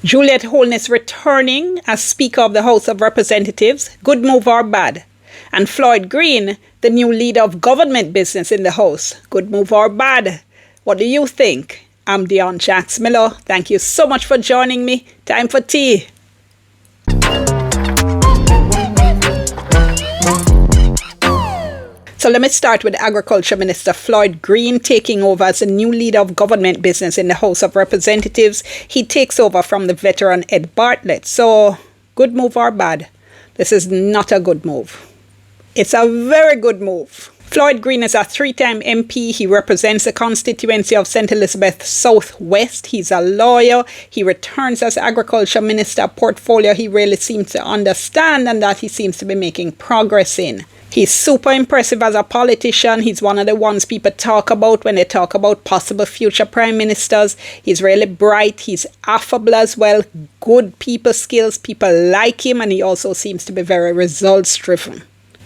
Juliet Holness returning as Speaker of the House of Representatives, good move or bad? And Floyd Green, the new leader of government business in the House, good move or bad? What do you think? I'm Dion Jax Miller. Thank you so much for joining me. Time for tea. So let me start with Agriculture Minister Floyd Green taking over as the new leader of government business in the House of Representatives. He takes over from the veteran Ed Bartlett. So, good move or bad? This is not a good move. It's a very good move. Floyd Green is a three-time MP. He represents the constituency of St. Elizabeth Southwest. He's a lawyer. He returns as Agriculture Minister, a portfolio he really seems to understand and that he seems to be making progress in. He's super impressive as a politician. He's one of the ones people talk about when they talk about possible future prime ministers. He's really bright. He's affable as well. Good people skills. People like him, and he also seems to be very results driven.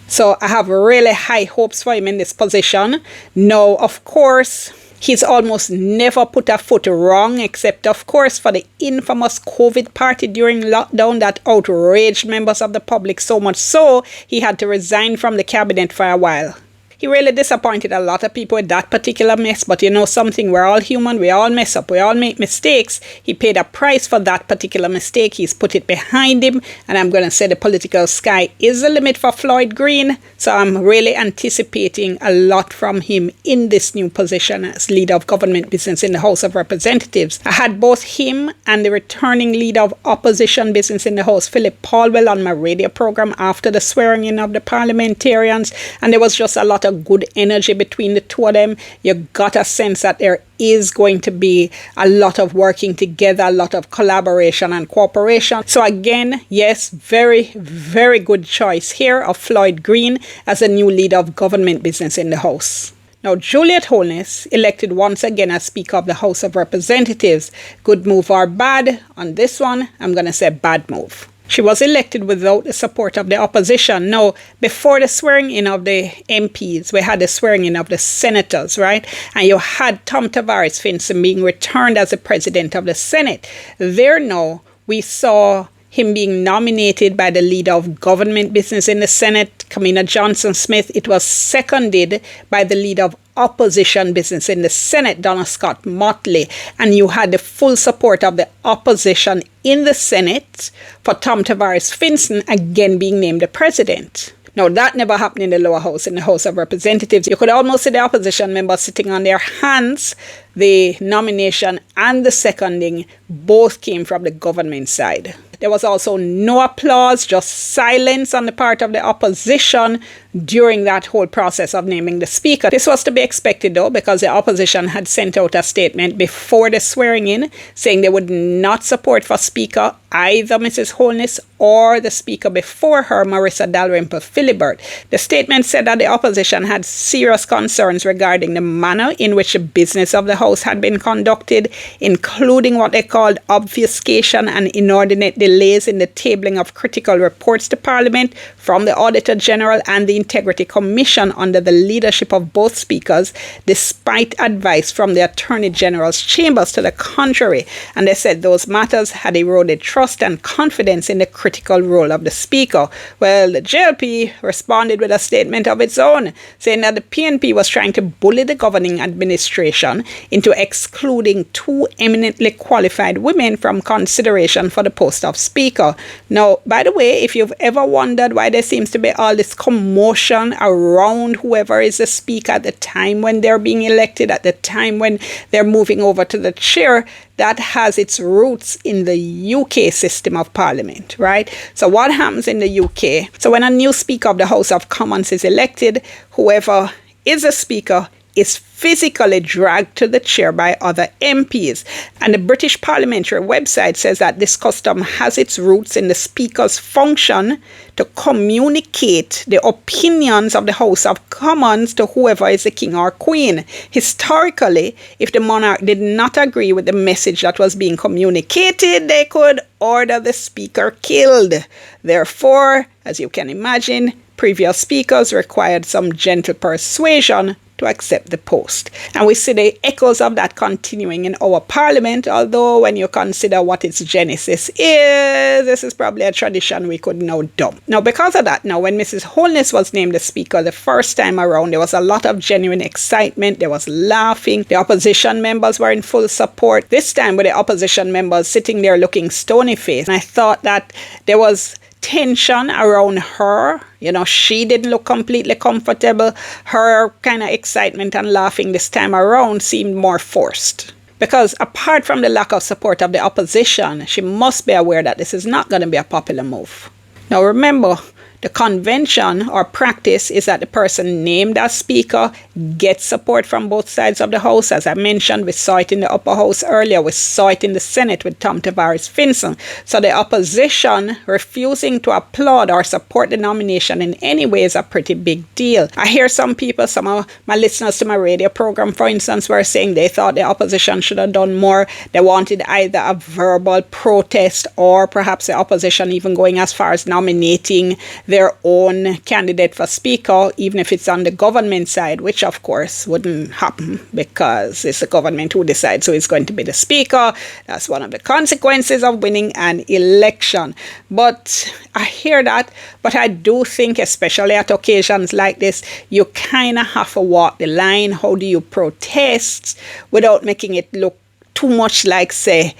So I have really high hopes for him in this position. Now, of course, he's almost never put a foot wrong, except, of course, for the infamous COVID party during lockdown that outraged members of the public so much so he had to resign from the cabinet for a while. He really disappointed a lot of people with that particular mess, but you know something, we're all human, we all mess up, we all make mistakes. He paid a price for that particular mistake, he's put it behind him, and I'm going to say the political sky is the limit for Floyd Green, so I'm really anticipating a lot from him in this new position as leader of government business in the House of Representatives. I had both him and the returning leader of opposition business in the House, Philip Paulwell, on my radio program after the swearing in of the parliamentarians, and there was just a lot of good energy between the two of them. You got a sense that there is going to be a lot of working together, a lot of collaboration and cooperation. So again, yes, very, very good choice here of Floyd Green as a new leader of government business in the House. Now, Juliet Holness, elected once again as Speaker of the House of Representatives. Good move or bad? On this one, I'm going to say bad move. She was elected without the support of the opposition. Now, before the swearing in of the MPs, we had the swearing in of the senators, right? And you had Tom Tavares Finson being returned as the president of the Senate. There now, we saw him being nominated by the leader of government business in the Senate, Kamina Johnson-Smith. It was seconded by the leader of opposition business in the Senate, Donna Scott Motley, and you had the full support of the opposition in the Senate for Tom Tavares Finson again being named the president. Now, that never happened in the lower house, in the House of Representatives. You could almost see the opposition members sitting on their hands. The nomination and the seconding both came from the government side. There was also no applause, just silence on the part of the opposition during that whole process of naming the speaker. This was to be expected though, because the opposition had sent out a statement before the swearing in saying they would not support for speaker either Mrs. Holness or the speaker before her, Marissa Dalrymple Philibert. The statement said that the opposition had serious concerns regarding the manner in which the business of the House had been conducted, including what they called obfuscation and inordinate delays in the tabling of critical reports to Parliament from the Auditor General and the Integrity Commission under the leadership of both speakers, despite advice from the Attorney General's chambers to the contrary. And they said those matters had eroded trust and confidence in the critical role of the speaker. Well, the JLP responded with a statement of its own, saying that the PNP was trying to bully the governing administration into excluding two eminently qualified women from consideration for the post of speaker. Now, by the way, if you've ever wondered why there seems to be all this commotion around whoever is the speaker at the time when they're being elected, at the time when they're moving over to the chair, that has its roots in the UK system of parliament, right? So what happens in the UK? So when a new Speaker of the House of Commons is elected, whoever is a speaker is physically dragged to the chair by other MPs. And the British parliamentary website says that this custom has its roots in the Speaker's function to communicate the opinions of the House of Commons to whoever is the king or queen. Historically, if the monarch did not agree with the message that was being communicated, they could order the speaker killed. Therefore, as you can imagine, previous speakers required some gentle persuasion to accept the post. And we see the echoes of that continuing in our parliament, although when you consider what its genesis is, this is probably a tradition we could now dump. Now, because of that, now when Mrs. Holness was named the speaker the first time around, there was a lot of genuine excitement. There was laughing. The opposition members were in full support. This time with the opposition members sitting there looking stony-faced. And I thought that there was tension around her. You know, she didn't look completely comfortable. Her kind of excitement and laughing this time around seemed more forced. Because apart from the lack of support of the opposition, she must be aware that this is not going to be a popular move. Now remember, the convention or practice is that the person named as speaker gets support from both sides of the house. As I mentioned, we saw it in the upper house earlier. We saw it in the Senate with Tom Tavares Finson. So the opposition refusing to applaud or support the nomination in any way is a pretty big deal. I hear some people, some of my listeners to my radio program, for instance, were saying they thought the opposition should have done more. They wanted either a verbal protest or perhaps the opposition even going as far as nominating their own candidate for speaker, even if it's on the government side, which of course wouldn't happen because it's the government who decides who is going to be the speaker. That's one of the consequences of winning an election. But I hear that, but I do think, especially at occasions like this, you kind of have to walk the line. How do you protest without making it look too much like, say,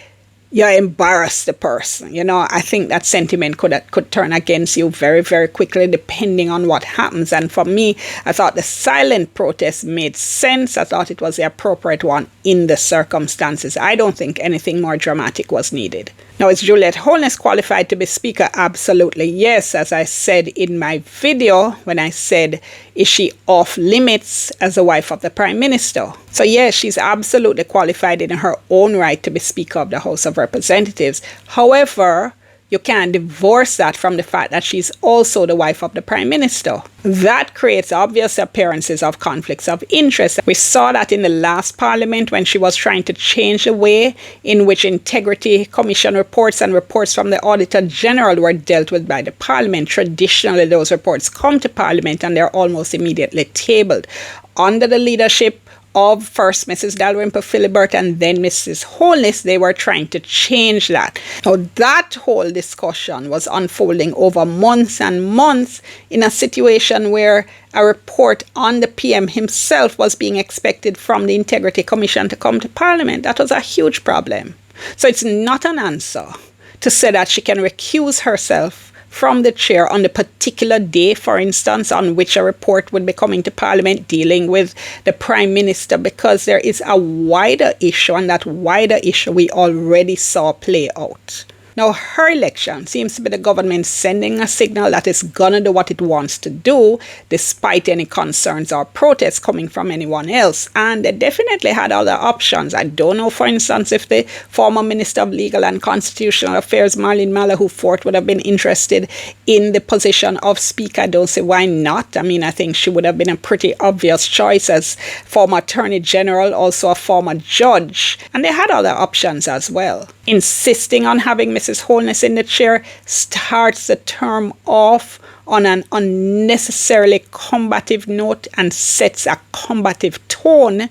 you embarrass the person? You know, I think that sentiment could turn against you very, very quickly depending on what happens. And for me, I thought the silent protest made sense. I thought it was the appropriate one in the circumstances. I don't think anything more dramatic was needed. Now, is Juliet Holness qualified to be speaker? Absolutely yes. As I said in my video when I said, is she off limits as the wife of the Prime Minister? So yes, she's absolutely qualified in her own right to be Speaker of the House of Representatives. However, you can't divorce that from the fact that she's also the wife of the Prime Minister. That creates obvious appearances of conflicts of interest. We saw that in the last Parliament when she was trying to change the way in which Integrity Commission reports and reports from the Auditor General were dealt with by the Parliament. Traditionally, those reports come to Parliament and they're almost immediately tabled. Under the leadership of first Mrs. Dalrymple Philibert and then Mrs. Holness, they were trying to change that. Now, that whole discussion was unfolding over months and months in a situation where a report on the PM himself was being expected from the Integrity Commission to come to Parliament. That was a huge problem. So it's not an answer to say that she can recuse herself from the chair on the particular day, for instance, on which a report would be coming to Parliament dealing with the Prime Minister, because there is a wider issue, and that wider issue we already saw play out. Now, her election seems to be the government sending a signal that it's gonna do what it wants to do, despite any concerns or protests coming from anyone else. And they definitely had other options. I don't know, for instance, if the former Minister of Legal and Constitutional Affairs, Marlene Malahoo Forte, would have been interested in the position of Speaker. I don't see why not. I mean, I think she would have been a pretty obvious choice as former Attorney General, also a former judge. And they had other options as well. Insisting on having Mrs. Holness in the chair starts the term off on an unnecessarily combative note and sets a combative tone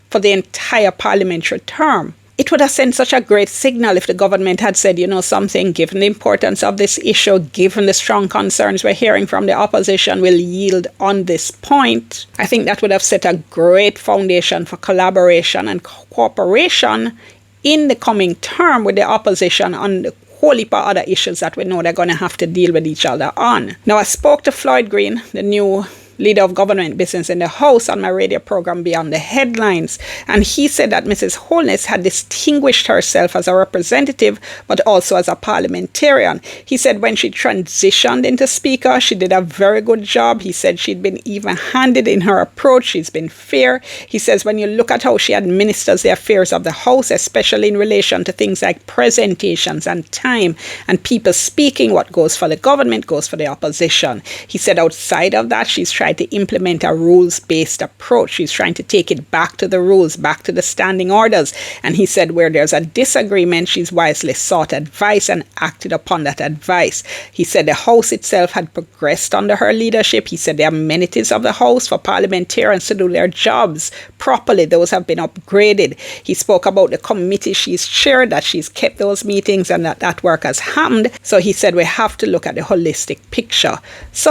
for the entire parliamentary term. It would have sent such a great signal if the government had said, you know something, given the importance of this issue, given the strong concerns we're hearing from the opposition, we'll yield on this point. I think that would have set a great foundation for collaboration and cooperation in the coming term with the opposition on the whole heap of other issues that we know they're going to have to deal with each other on. Now, I spoke to Floyd Green, the new leader of government business in the House, on my radio program Beyond the Headlines, and he said that Mrs. Holness had distinguished herself as a representative but also as a parliamentarian. He said when she transitioned into Speaker, she did a very good job. He said she'd been even-handed in her approach. She's been fair. He says when you look at how she administers the affairs of the House, especially in relation to things like presentations and time and people speaking, what goes for the government goes for the opposition. He said outside of that, she's trying tried to implement a rules-based approach. She's trying to take it back to the rules, back to the standing orders. And he said where there's a disagreement, she's wisely sought advice and acted upon that advice. He said the House itself had progressed under her leadership. He said the amenities of the House for parliamentarians to do their jobs properly, those have been upgraded. He spoke about the committee she's chaired, that she's kept those meetings and that work has happened. So he said we have to look at the holistic picture. So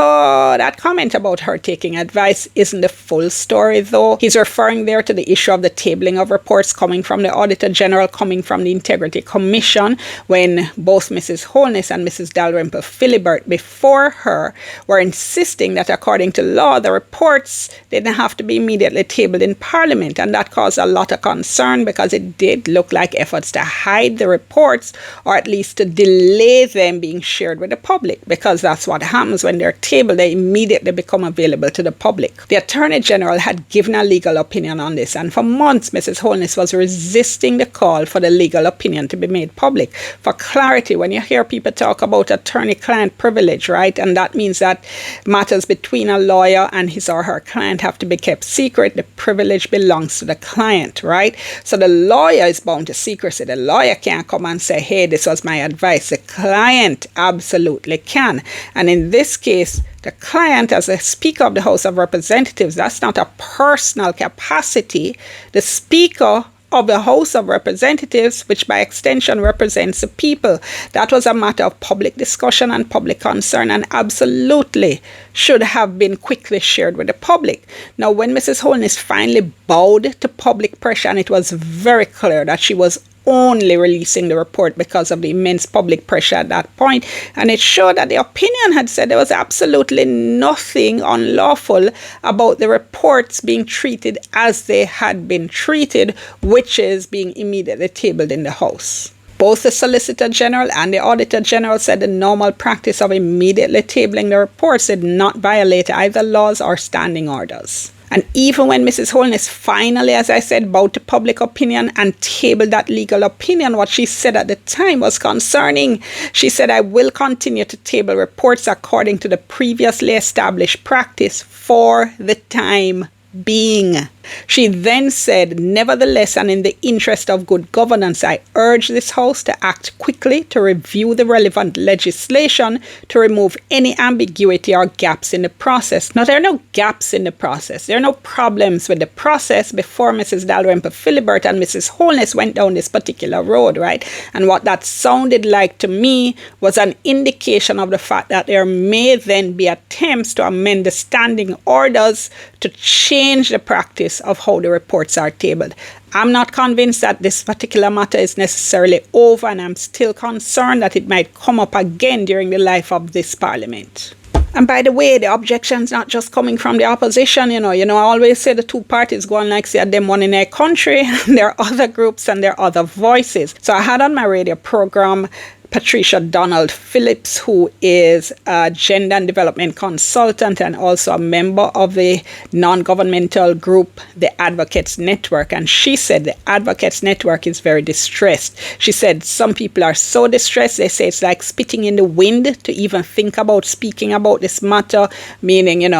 that comment about her taking advice isn't the full story though. He's referring there to the issue of the tabling of reports coming from the Auditor General, coming from the Integrity Commission, when both Mrs. Holness and Mrs. Dalrymple Philibert before her were insisting that according to law, the reports didn't have to be immediately tabled in Parliament. And that caused a lot of concern because it did look like efforts to hide the reports, or at least to delay them being shared with the public, because that's what happens when they're tabled, they immediately become available to the public. The Attorney General had given a legal opinion on this, and for months Mrs. Holness was resisting the call for the legal opinion to be made public. For clarity, when you hear people talk about attorney-client privilege, right, and that means that matters between a lawyer and his or her client have to be kept secret, the privilege belongs to the client, right? So the lawyer is bound to secrecy. The lawyer can't come and say, hey, this was my advice. The client absolutely can. And in this case, the client, as a Speaker of the House of Representatives, that's not a personal capacity. The Speaker of the House of Representatives, which by extension represents the people, that was a matter of public discussion and public concern, and absolutely should have been quickly shared with the public. Now, when Mrs. Holness finally bowed to public pressure, and it was very clear that she was only releasing the report because of the immense public pressure at that point, and it showed that the opinion had said there was absolutely nothing unlawful about the reports being treated as they had been treated, which is being immediately tabled in the House. Both the Solicitor General and the Auditor General said the normal practice of immediately tabling the reports did not violate either laws or standing orders. And even when Mrs. Holness finally, as I said, bowed to public opinion and tabled that legal opinion, what she said at the time was concerning. She said, I will continue to table reports according to the previously established practice for the time being. She then said, nevertheless, and in the interest of good governance, I urge this House to act quickly to review the relevant legislation to remove any ambiguity or gaps in the process. Now, there are no gaps in the process. There are no problems with the process before Mrs. Dalrymple Philibert and Mrs. Holness went down this particular road, right? And what that sounded like to me was an indication of the fact that there may then be attempts to amend the standing orders to change the practice of how the reports are tabled. I'm not convinced that this particular matter is necessarily over, and I'm still concerned that it might come up again during the life of this Parliament. And by the way, the objection's not just coming from the opposition, I always say the two parties go on like say them one in their country, and there are other groups and there are other voices. So I had on my radio program Patricia Donald Phillips, who is a gender and development consultant and also a member of the non-governmental group, the Advocates Network. And she said the Advocates Network is very distressed. She said some people are so distressed, they say it's like spitting in the wind to even think about speaking about this matter, meaning,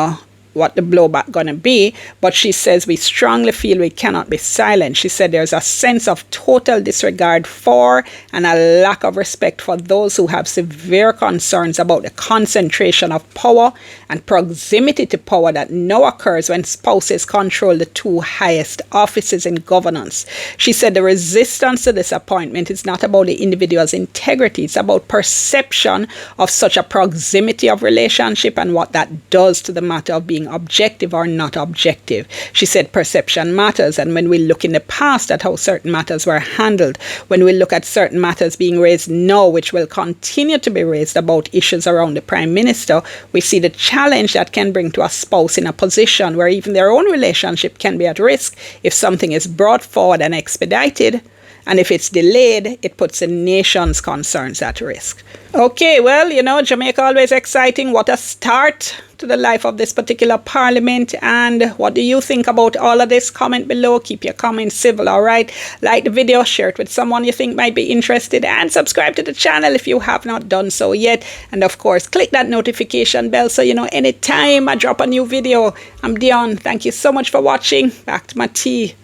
what the blowback going to be. But she says we strongly feel we cannot be silent. She said there's a sense of total disregard for and a lack of respect for those who have severe concerns about the concentration of power and proximity to power that now occurs when spouses control the two highest offices in governance. She said the resistance to this appointment is not about the individual's integrity. It's about perception of such a proximity of relationship and what that does to the matter of being objective or not objective. She said perception matters, and when we look in the past at how certain matters were handled, when we look at certain matters being raised now, which will continue to be raised about issues around the Prime Minister, we see the challenge that can bring to a spouse in a position where even their own relationship can be at risk if something is brought forward and expedited And if it's delayed, it puts the nation's concerns at risk. Okay, well, Jamaica always exciting. What a start to the life of this particular parliament. And what do you think about all of this? Comment below. Keep your comments civil, all right? Like the video, share it with someone you think might be interested, and subscribe to the channel if you have not done so yet. And of course, click that notification bell so you know anytime I drop a new video. I'm Dion. Thank you so much for watching. Back to my tea.